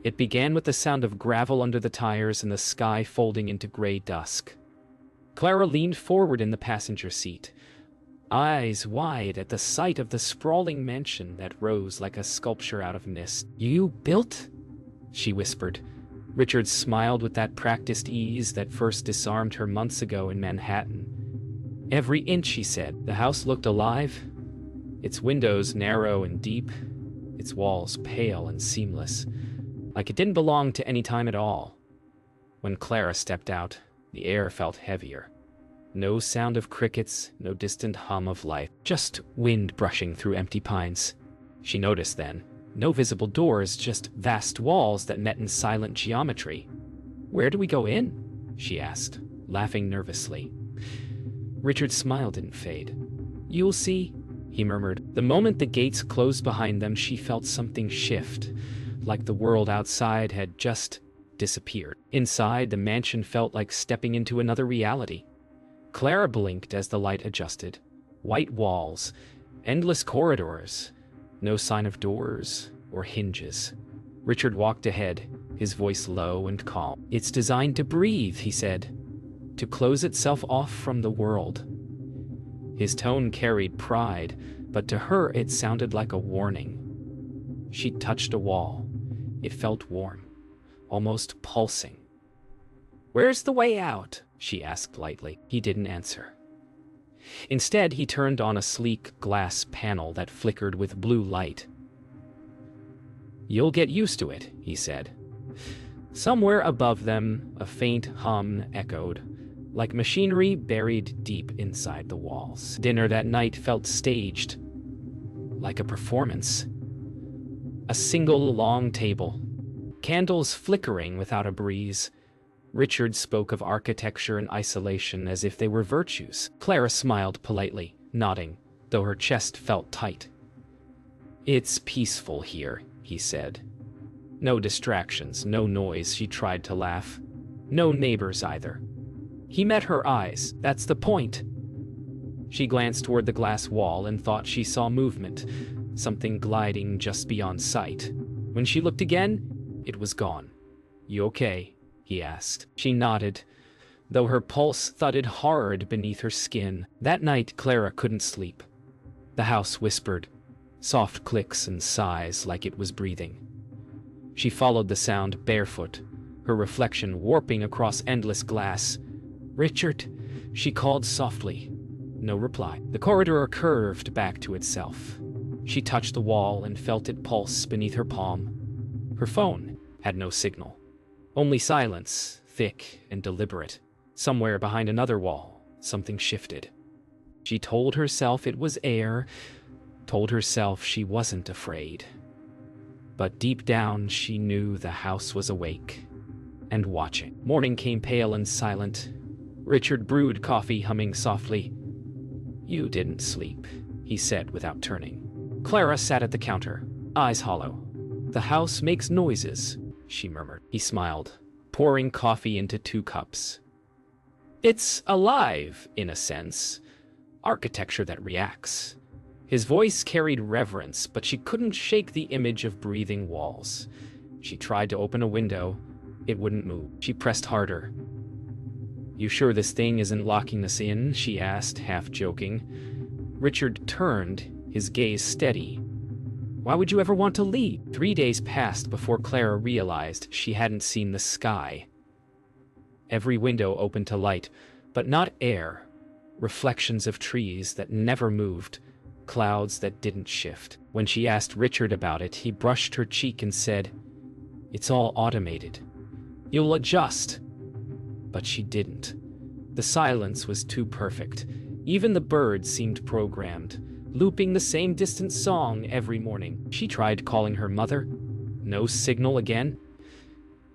It began with the sound of gravel under the tires and the sky folding into gray dusk. Clara leaned forward in the passenger seat, eyes wide at the sight of the sprawling mansion that rose like a sculpture out of mist. "You built?" she whispered. Richard smiled with that practiced ease that first disarmed her months ago in Manhattan. "Every inch," he said. The house looked alive, its windows narrow and deep, its walls pale and seamless, like it didn't belong to any time at all. When Clara stepped out, the air felt heavier. No sound of crickets, no distant hum of life, just wind brushing through empty pines. She noticed then, no visible doors, just vast walls that met in silent geometry. "Where do we go in?" she asked, laughing nervously. Richard's smile didn't fade. "You'll see," he murmured. The moment the gates closed behind them, she felt something shift, like the world outside had just disappeared. Inside, the mansion felt like stepping into another reality. Clara blinked as the light adjusted. White walls, endless corridors, no sign of doors or hinges. Richard walked ahead, his voice low and calm. "It's designed to breathe," he said, "to close itself off from the world." His tone carried pride, but to her it sounded like a warning. She touched a wall. It felt warm, almost pulsing. "Where's the way out?" she asked lightly. He didn't answer. Instead, he turned on a sleek glass panel that flickered with blue light. "You'll get used to it," he said. Somewhere above them, a faint hum echoed, like machinery buried deep inside the walls. Dinner that night felt staged, like a performance. A single long table, candles flickering without a breeze. Richard spoke of architecture and isolation as if they were virtues. Clara smiled politely, nodding, though her chest felt tight. "It's peaceful here," he said. "No distractions, no noise," she tried to laugh. "No neighbors either." He met her eyes. "That's the point." She glanced toward the glass wall and thought she saw movement, something gliding just beyond sight. When she looked again, it was gone. "You okay?" he asked. She nodded, though her pulse thudded hard beneath her skin. That night, Clara couldn't sleep. The house whispered, soft clicks and sighs like it was breathing. She followed the sound barefoot, her reflection warping across endless glass. "Richard," she called softly. No reply. The corridor curved back to itself. She touched the wall and felt it pulse beneath her palm. Her phone had no signal. Only silence, thick and deliberate. Somewhere behind another wall, something shifted. She told herself it was air, told herself she wasn't afraid. But deep down, she knew the house was awake and watching. Morning came pale and silent. Richard brewed coffee, humming softly. "You didn't sleep," he said without turning. Clara sat at the counter, eyes hollow. "The house makes noises," she murmured. He smiled, pouring coffee into 2 cups. "It's alive, in a sense. Architecture that reacts." His voice carried reverence, but she couldn't shake the image of breathing walls. She tried to open a window. It wouldn't move. She pressed harder. "You sure this thing isn't locking us in?" she asked, half joking. Richard turned, his gaze steady. "Why would you ever want to leave?" 3 days passed before Clara realized she hadn't seen the sky. Every window opened to light, but not air. Reflections of trees that never moved, clouds that didn't shift. When she asked Richard about it, he brushed her cheek and said, "It's all automated. You'll adjust." But she didn't. The silence was too perfect. Even the birds seemed programmed, looping the same distant song every morning. She tried calling her mother. No signal again.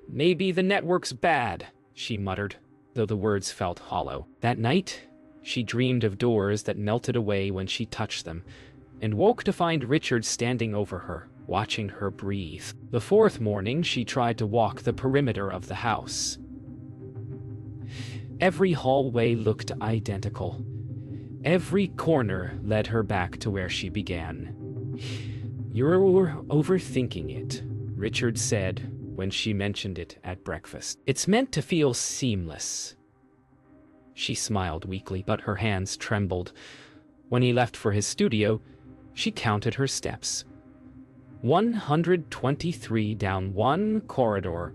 "Maybe the network's bad," she muttered, though the words felt hollow. That night, she dreamed of doors that melted away when she touched them, and woke to find Richard standing over her, watching her breathe. The 4th morning, she tried to walk the perimeter of the house. Every hallway looked identical. Every corner led her back to where she began. "You're overthinking it," Richard said, when she mentioned it at breakfast. It's meant to feel seamless. She smiled weakly, but her hands trembled. When he left for his studio, she counted her steps. 123 down one corridor,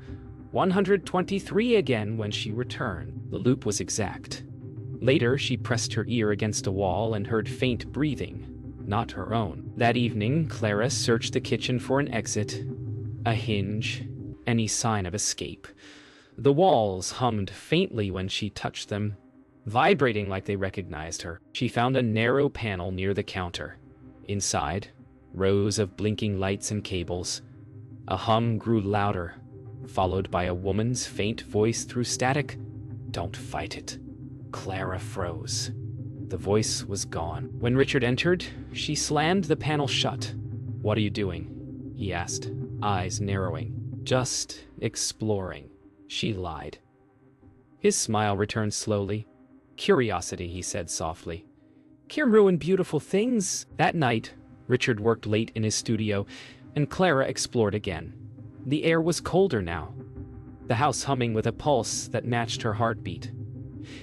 123 again when she returned. The loop was exact. Later, she pressed her ear against a wall and heard faint breathing, not her own. That evening, Clara searched the kitchen for an exit, a hinge, any sign of escape. The walls hummed faintly when she touched them, vibrating like they recognized her. She found a narrow panel near the counter. Inside, rows of blinking lights and cables. A hum grew louder, followed by a woman's faint voice through static. "Don't fight it." Clara froze. The voice was gone. When Richard entered, she slammed the panel shut. "What are you doing?" he asked, eyes narrowing. "Just exploring," she lied. His smile returned slowly. "Curiosity," he said softly. "Can ruin beautiful things." That night, Richard worked late in his studio, and Clara explored again. The air was colder now, the house humming with a pulse that matched her heartbeat.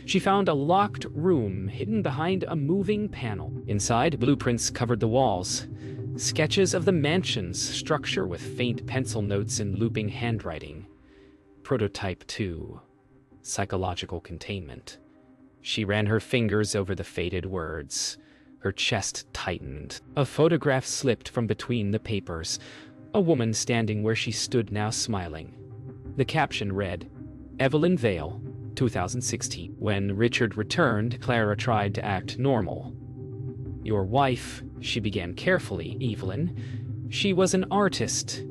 She found a locked room hidden behind a moving panel. Inside, blueprints covered the walls, sketches of the mansion's structure with faint pencil notes in looping handwriting. Prototype 2. Psychological containment. She ran her fingers over the faded words. Her chest tightened. A photograph slipped from between the papers. A woman standing where she stood now smiling. The caption read, "Evelyn Vale, 2016. When Richard returned, Clara tried to act normal. "Your wife," she began carefully, "Evelyn. She was an artist."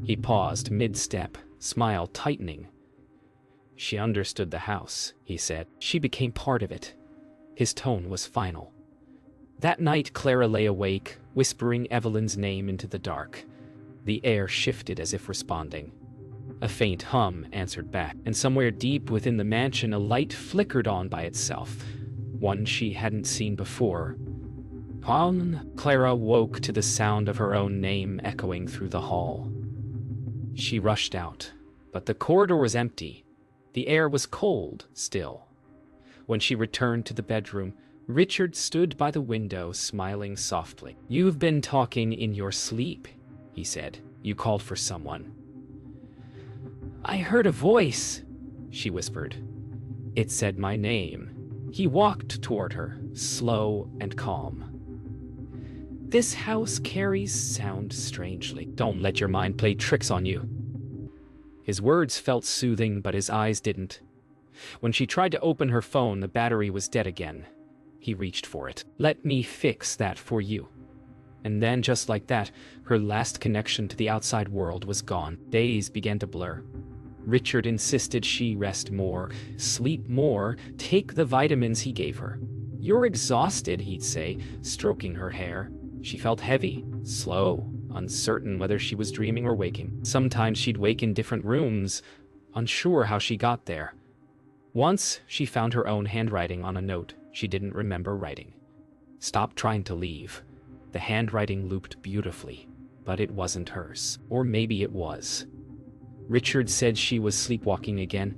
He paused mid-step, smile tightening. "She understood the house," he said. "She became part of it." His tone was final. That night, Clara lay awake, whispering Evelyn's name into the dark. The air shifted as if responding. A faint hum answered back, and somewhere deep within the mansion a light flickered on by itself, one she hadn't seen before. Clara woke to the sound of her own name echoing through the hall. She rushed out, but the corridor was empty. The air was cold still. When she returned to the bedroom, Richard stood by the window, smiling softly. "You've been talking in your sleep," he said. "You called for someone." "I heard a voice," she whispered. "It said my name." He walked toward her, slow and calm. "This house carries sound strangely. Don't let your mind play tricks on you." His words felt soothing, but his eyes didn't. When she tried to open her phone, the battery was dead again. He reached for it. "Let me fix that for you." And then, just like that, her last connection to the outside world was gone. Days began to blur. Richard insisted she rest more, sleep more, take the vitamins he gave her. "You're exhausted," he'd say, stroking her hair. She felt heavy, slow, uncertain whether she was dreaming or waking. Sometimes she'd wake in different rooms, unsure how she got there. Once, she found her own handwriting on a note she didn't remember writing. "Stop trying to leave." The handwriting looped beautifully, but it wasn't hers. Or maybe it was. Richard said she was sleepwalking again.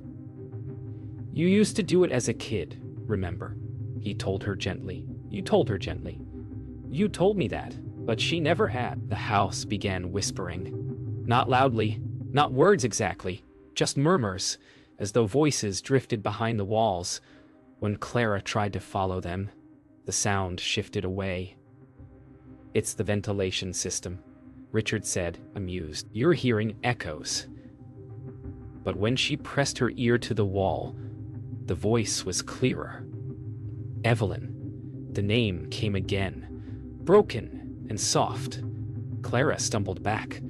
"You used to do it as a kid, remember?" He told her gently. "You told her gently. You told me that, but she never had." The house began whispering. Not loudly, not words exactly, just murmurs, as though voices drifted behind the walls. When Clara tried to follow them, the sound shifted away. "It's the ventilation system," Richard said, amused. "You're hearing echoes." But when she pressed her ear to the wall, the voice was clearer. "Evelyn." The name came again, broken and soft. Clara stumbled back.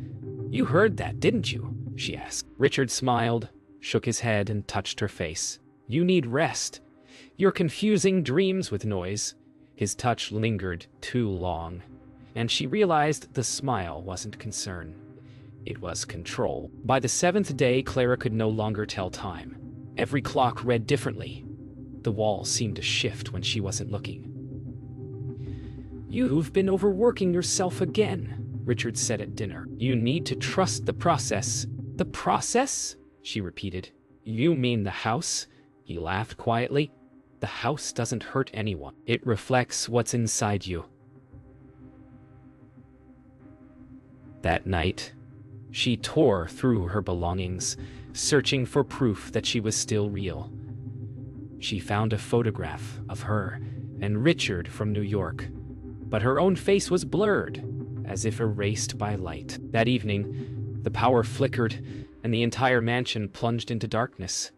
"You heard that, didn't you?" she asked. Richard smiled, shook his head, and touched her face. "You need rest. You're confusing dreams with noise." His touch lingered too long, and she realized the smile wasn't concern. It was control. By the 7th day, Clara could no longer tell time. Every clock read differently. The wall seemed to shift when she wasn't looking. "You've been overworking yourself again," Richard said at dinner. "You need to trust the process." "The process?" she repeated. "You mean the house?" He laughed quietly. "The house doesn't hurt anyone. It reflects what's inside you." That night, she tore through her belongings, searching for proof that she was still real. She found a photograph of her and Richard from New York, but her own face was blurred, as if erased by light. That evening, the power flickered and the entire mansion plunged into darkness.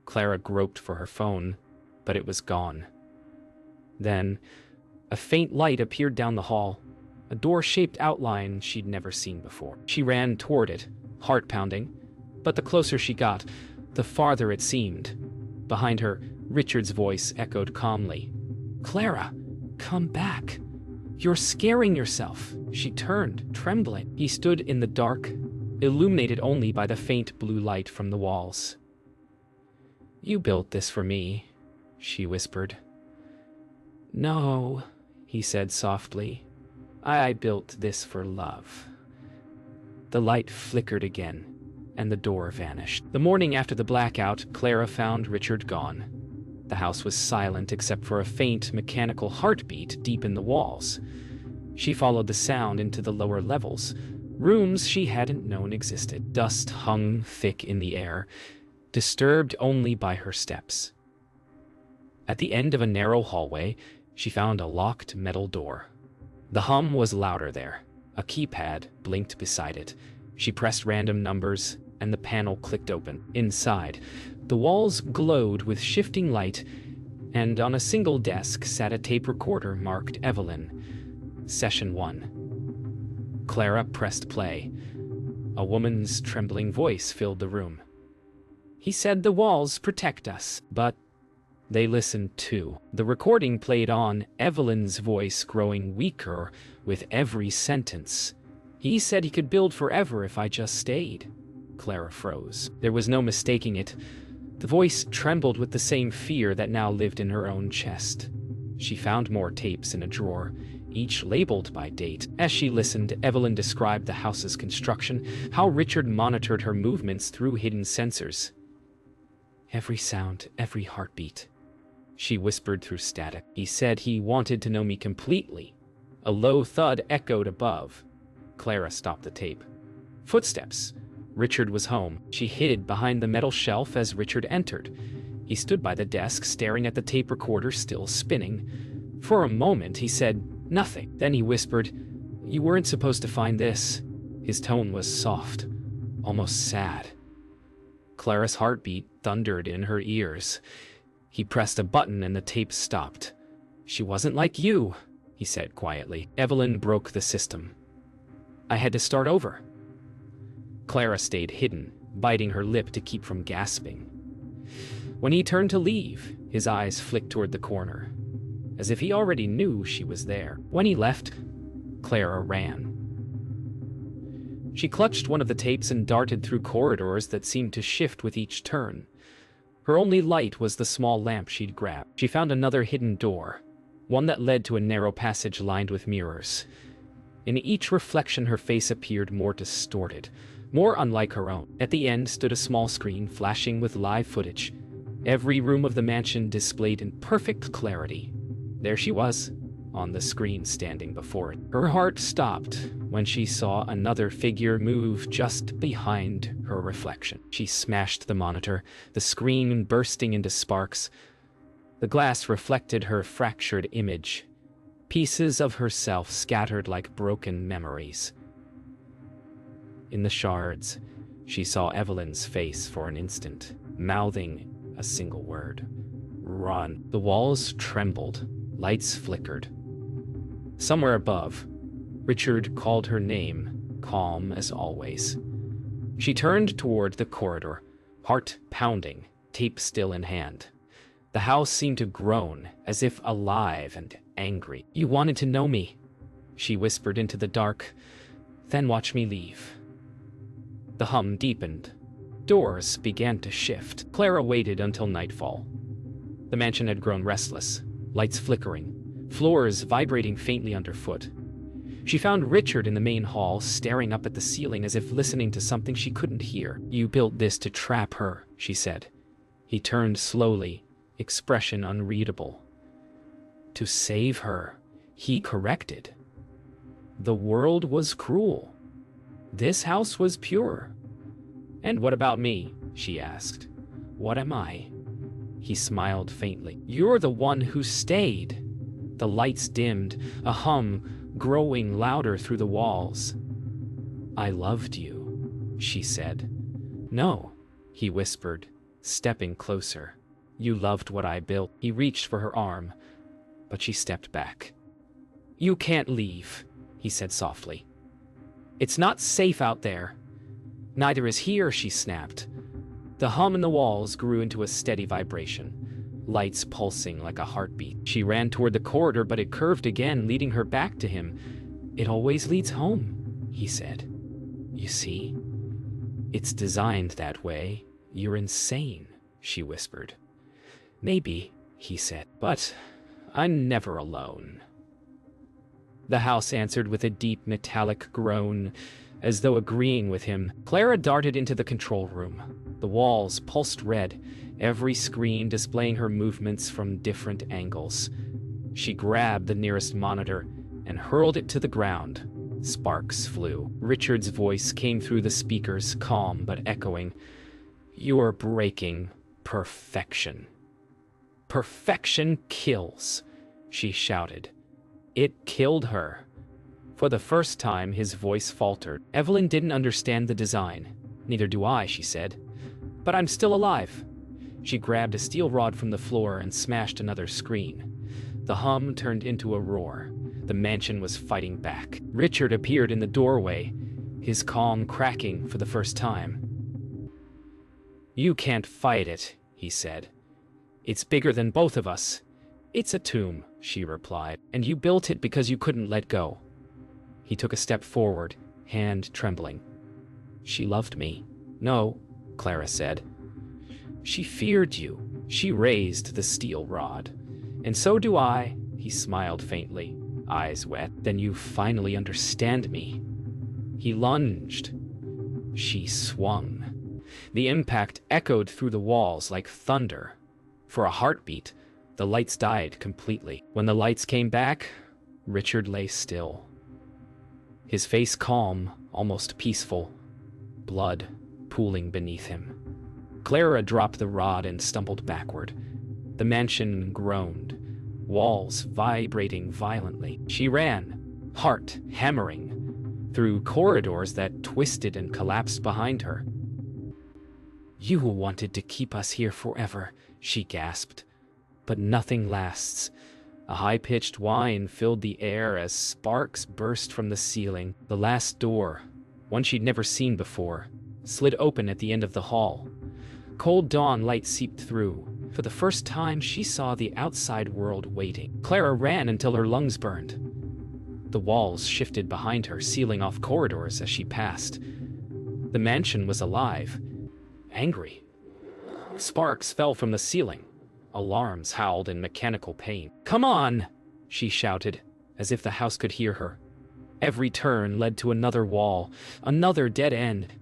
Clara groped for her phone, but it was gone. Then, a faint light appeared down the hall, a door-shaped outline she'd never seen before. She ran toward it, heart pounding, but the closer she got, the farther it seemed. Behind her, Richard's voice echoed calmly. "Clara, come back. You're scaring yourself." She turned, trembling. He stood in the dark, illuminated only by the faint blue light from the walls. "You built this for me," she whispered. "No," he said softly. "I built this for love." The light flickered again, and the door vanished. The morning after the blackout, Clara found Richard gone. The house was silent except for a faint mechanical heartbeat deep in the walls. She followed the sound into the lower levels, rooms she hadn't known existed. Dust hung thick in the air, disturbed only by her steps. At the end of a narrow hallway, she found a locked metal door. The hum was louder there. A keypad blinked beside it. She pressed random numbers, and the panel clicked open. Inside, the walls glowed with shifting light, and on a single desk sat a tape recorder marked Evelyn. Session 1. Clara pressed play. A woman's trembling voice filled the room. "He said the walls protect us, but..." They listened too. The recording played on, Evelyn's voice growing weaker with every sentence. "He said he could build forever if I just stayed." Clara froze. There was no mistaking it. The voice trembled with the same fear that now lived in her own chest. She found more tapes in a drawer, each labeled by date. As she listened, Evelyn described the house's construction, how Richard monitored her movements through hidden sensors. "Every sound, every heartbeat," she whispered through static. "He said he wanted to know me completely." A low thud echoed above. Clara stopped the tape. Footsteps. Richard was home. She hid behind the metal shelf as Richard entered. He stood by the desk, staring at the tape recorder still spinning. For a moment, he said nothing. Then he whispered, "You weren't supposed to find this." His tone was soft, almost sad. Clara's heartbeat thundered in her ears. He pressed a button and the tape stopped. "She wasn't like you," he said quietly. Evelyn broke the system. "I had to start over." Clara stayed hidden, biting her lip to keep from gasping. When he turned to leave, his eyes flicked toward the corner, as if he already knew she was there. When he left, Clara ran. She clutched one of the tapes and darted through corridors that seemed to shift with each turn. Her only light was the small lamp she'd grabbed. She found another hidden door, one that led to a narrow passage lined with mirrors. In each reflection, her face appeared more distorted, more unlike her own. At the end stood a small screen flashing with live footage. Every room of the mansion displayed in perfect clarity. There she was, on the screen standing before it. Her heart stopped when she saw another figure move just behind her reflection. She smashed the monitor, the screen bursting into sparks. The glass reflected her fractured image, pieces of herself scattered like broken memories. In the shards, she saw Evelyn's face for an instant, mouthing a single word. "Run." The walls trembled, lights flickered. Somewhere above, Richard called her name, calm as always. She turned toward the corridor, heart pounding, tape still in hand. The house seemed to groan, as if alive and angry. "You wanted to know me," she whispered into the dark. "Then watch me leave." The hum deepened. Doors began to shift. Clara waited until nightfall. The mansion had grown restless, lights flickering, floors vibrating faintly underfoot. She found Richard in the main hall, staring up at the ceiling as if listening to something she couldn't hear. "You built this to trap her," she said. He turned slowly, expression unreadable. "To save her," he corrected. "The world was cruel. This house was pure." "And what about me?" she asked. "What am I?" He smiled faintly. "You're the one who stayed." The lights dimmed, a hum growing louder through the walls. "I loved you," she said. "No," he whispered, stepping closer. "You loved what I built." He reached for her arm, but she stepped back. "You can't leave," he said softly. "It's not safe out there." "Neither is here," she snapped. The hum in the walls grew into a steady vibration, lights pulsing like a heartbeat. She ran toward the corridor, but it curved again, leading her back to him. "It always leads home," he said. "You see? It's designed that way. You're insane," she whispered. "Maybe," he said, "but I'm never alone." The house answered with a deep metallic groan, as though agreeing with him. Clara darted into the control room. The walls pulsed red, every screen displaying her movements from different angles. She grabbed the nearest monitor and hurled it to the ground. Sparks flew. Richard's voice came through the speakers, calm but echoing. "You're breaking perfection." "Perfection kills," she shouted. It killed her. For the first time, his voice faltered. "Evelyn didn't understand the design. Neither do I," she said. "But I'm still alive." She grabbed a steel rod from the floor and smashed another screen. The hum turned into a roar. The mansion was fighting back. Richard appeared in the doorway, his calm cracking for the first time. "You can't fight it," he said. "It's bigger than both of us." "It's a tomb," she replied, "and you built it because you couldn't let go." He took a step forward, hand trembling. "She loved me." "No," Clara said. "She feared you." She raised the steel rod. "And so do I," he smiled faintly, eyes wet. "Then you finally understand me." He lunged. She swung. The impact echoed through the walls like thunder. For a heartbeat, the lights died completely. When the lights came back, Richard lay still. His face calm, almost peaceful, blood pooling beneath him. Clara dropped the rod and stumbled backward. The mansion groaned, walls vibrating violently. She ran, heart hammering, through corridors that twisted and collapsed behind her. "You wanted to keep us here forever," she gasped. But nothing lasts. A high-pitched whine filled the air as sparks burst from the ceiling. The last door, one she'd never seen before, slid open at the end of the hall. Cold dawn light seeped through. For the first time, she saw the outside world waiting. Clara ran until her lungs burned. The walls shifted behind her, sealing off corridors as she passed. The mansion was alive, angry. Sparks fell from the ceiling. Alarms howled in mechanical pain. "Come on!" she shouted, as if the house could hear her. Every turn led to another wall, another dead end.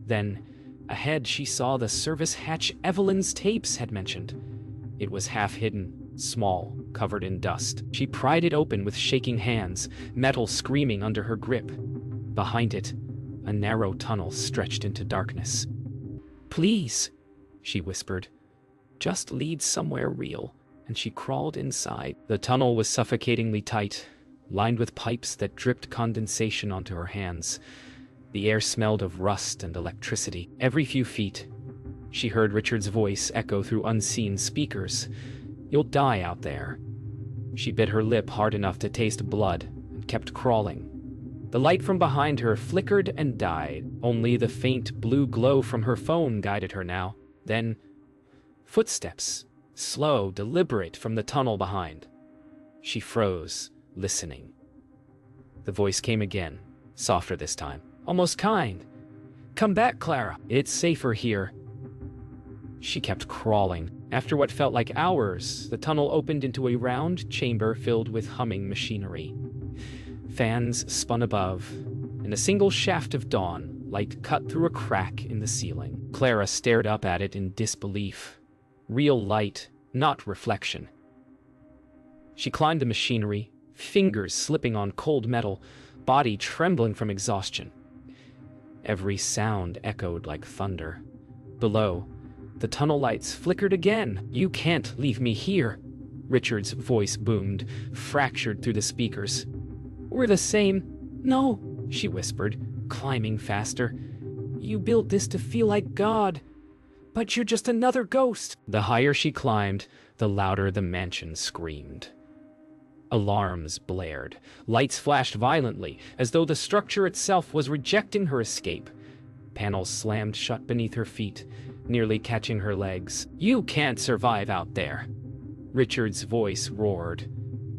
Then, ahead, she saw the service hatch Evelyn's tapes had mentioned. It was half-hidden, small, covered in dust. She pried it open with shaking hands, metal screaming under her grip. Behind it, a narrow tunnel stretched into darkness. "Please," she whispered. "Just lead somewhere real," and she crawled inside. The tunnel was suffocatingly tight, lined with pipes that dripped condensation onto her hands. The air smelled of rust and electricity. Every few feet, she heard Richard's voice echo through unseen speakers. "You'll die out there." She bit her lip hard enough to taste blood and kept crawling. The light from behind her flickered and died. Only the faint blue glow from her phone guided her now. Then, footsteps, slow, deliberate, from the tunnel behind. She froze, listening. The voice came again, softer this time, almost kind. "Come back, Clara. It's safer here." She kept crawling. After what felt like hours, the tunnel opened into a round chamber filled with humming machinery. Fans spun above, and a single shaft of dawn light cut through a crack in the ceiling. Clara stared up at it in disbelief. Real light, not reflection. She climbed the machinery, fingers slipping on cold metal, body trembling from exhaustion. Every sound echoed like thunder. Below, the tunnel lights flickered again. "You can't leave me here," Richard's voice boomed, fractured through the speakers. "We're the same." "No," she whispered, climbing faster. "You built this to feel like God, but you're just another ghost." The higher she climbed, the louder the mansion screamed. Alarms blared. Lights flashed violently, as though the structure itself was rejecting her escape. Panels slammed shut beneath her feet, nearly catching her legs. "You can't survive out there," Richard's voice roared.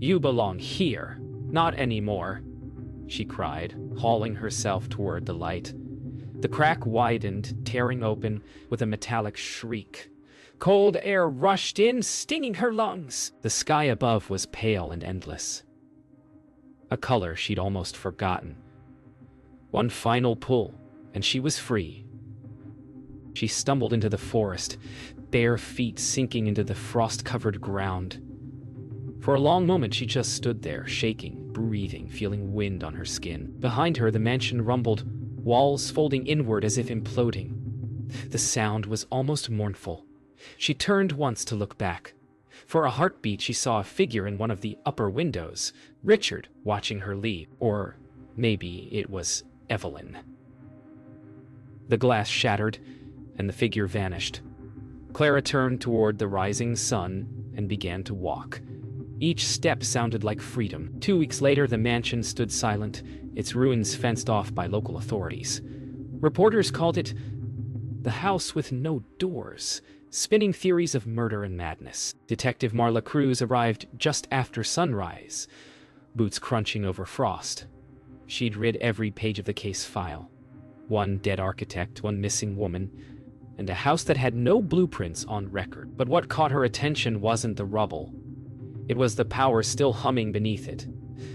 "You belong here, not anymore," she cried, hauling herself toward the light. The crack widened, tearing open with a metallic shriek. Cold air rushed in, stinging her lungs. The sky above was pale and endless, a color she'd almost forgotten. One final pull, and she was free. She stumbled into the forest, bare feet sinking into the frost-covered ground. For a long moment, she just stood there, shaking, breathing, feeling wind on her skin. Behind her, the mansion rumbled, walls folding inward as if imploding. The sound was almost mournful. She turned once to look back. For a heartbeat, she saw a figure in one of the upper windows, Richard watching her leave. Or maybe it was Evelyn. The glass shattered, and the figure vanished. Clara turned toward the rising sun and began to walk. Each step sounded like freedom. 2 weeks later, the mansion stood silent, its ruins fenced off by local authorities. Reporters called it the house with no doors, spinning theories of murder and madness. Detective Marla Cruz arrived just after sunrise, boots crunching over frost. She'd read every page of the case file. One dead architect, one missing woman, and a house that had no blueprints on record. But what caught her attention wasn't the rubble. It was the power still humming beneath it.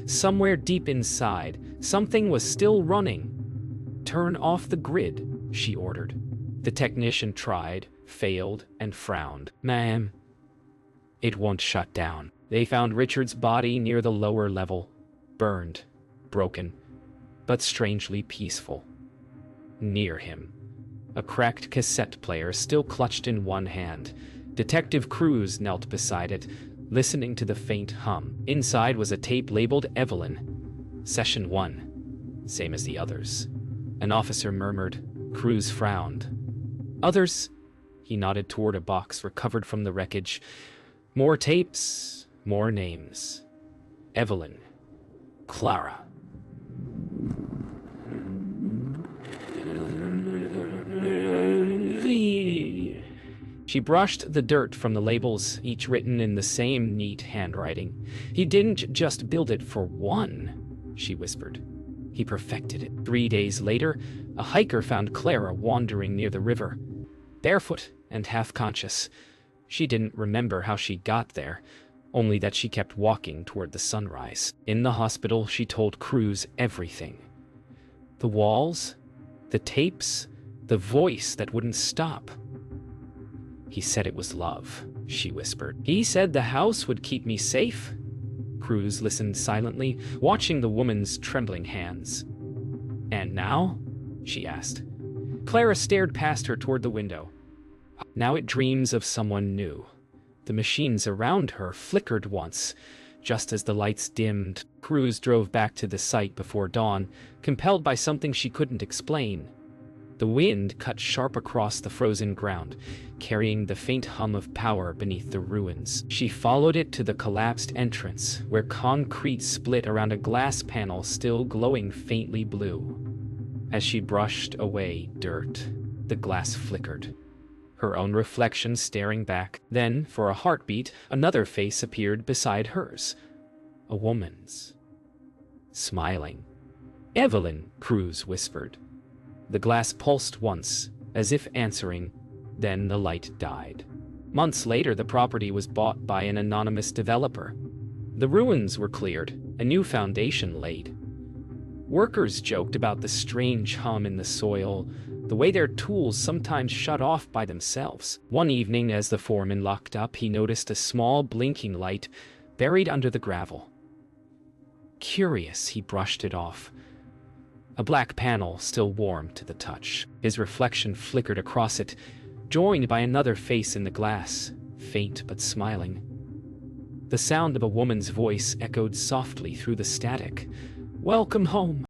Somewhere deep inside, something was still running. "Turn off the grid," she ordered. The technician tried, failed, and frowned. "Ma'am, it won't shut down." They found Richard's body near the lower level, burned, broken, but strangely peaceful. Near him, a cracked cassette player still clutched in one hand. Detective Cruz knelt beside it, listening to the faint hum. Inside was a tape labeled Evelyn. Session 1, same as the others. An officer murmured. Cruz frowned. "Others?" He nodded toward a box recovered from the wreckage. More tapes, more names. Evelyn. Clara. She brushed the dirt from the labels, each written in the same neat handwriting. "He didn't just build it for one," she whispered. "He perfected it." 3 days later, a hiker found Clara wandering near the river, barefoot and half-conscious. She didn't remember how she got there, only that she kept walking toward the sunrise. In the hospital, she told Cruz everything. The walls, the tapes, the voice that wouldn't stop. "He said it was love," she whispered. "He said the house would keep me safe." Cruz listened silently, watching the woman's trembling hands. "And now?" she asked. Clara stared past her toward the window. "Now it dreams of someone new." The machines around her flickered once, just as the lights dimmed. Cruz drove back to the site before dawn, compelled by something she couldn't explain. The wind cut sharp across the frozen ground, carrying the faint hum of power beneath the ruins. She followed it to the collapsed entrance, where concrete split around a glass panel still glowing faintly blue. As she brushed away dirt, the glass flickered, her own reflection staring back. Then, for a heartbeat, another face appeared beside hers. A woman's. Smiling. "Evelyn," Cruz whispered. The glass pulsed once, as if answering, then the light died. Months later, the property was bought by an anonymous developer. The ruins were cleared, a new foundation laid. Workers joked about the strange hum in the soil, the way their tools sometimes shut off by themselves. One evening, as the foreman looked up, he noticed a small blinking light buried under the gravel. Curious, he brushed it off. A black panel, still warm to the touch. His reflection flickered across it, joined by another face in the glass, faint but smiling. The sound of a woman's voice echoed softly through the static. "Welcome home."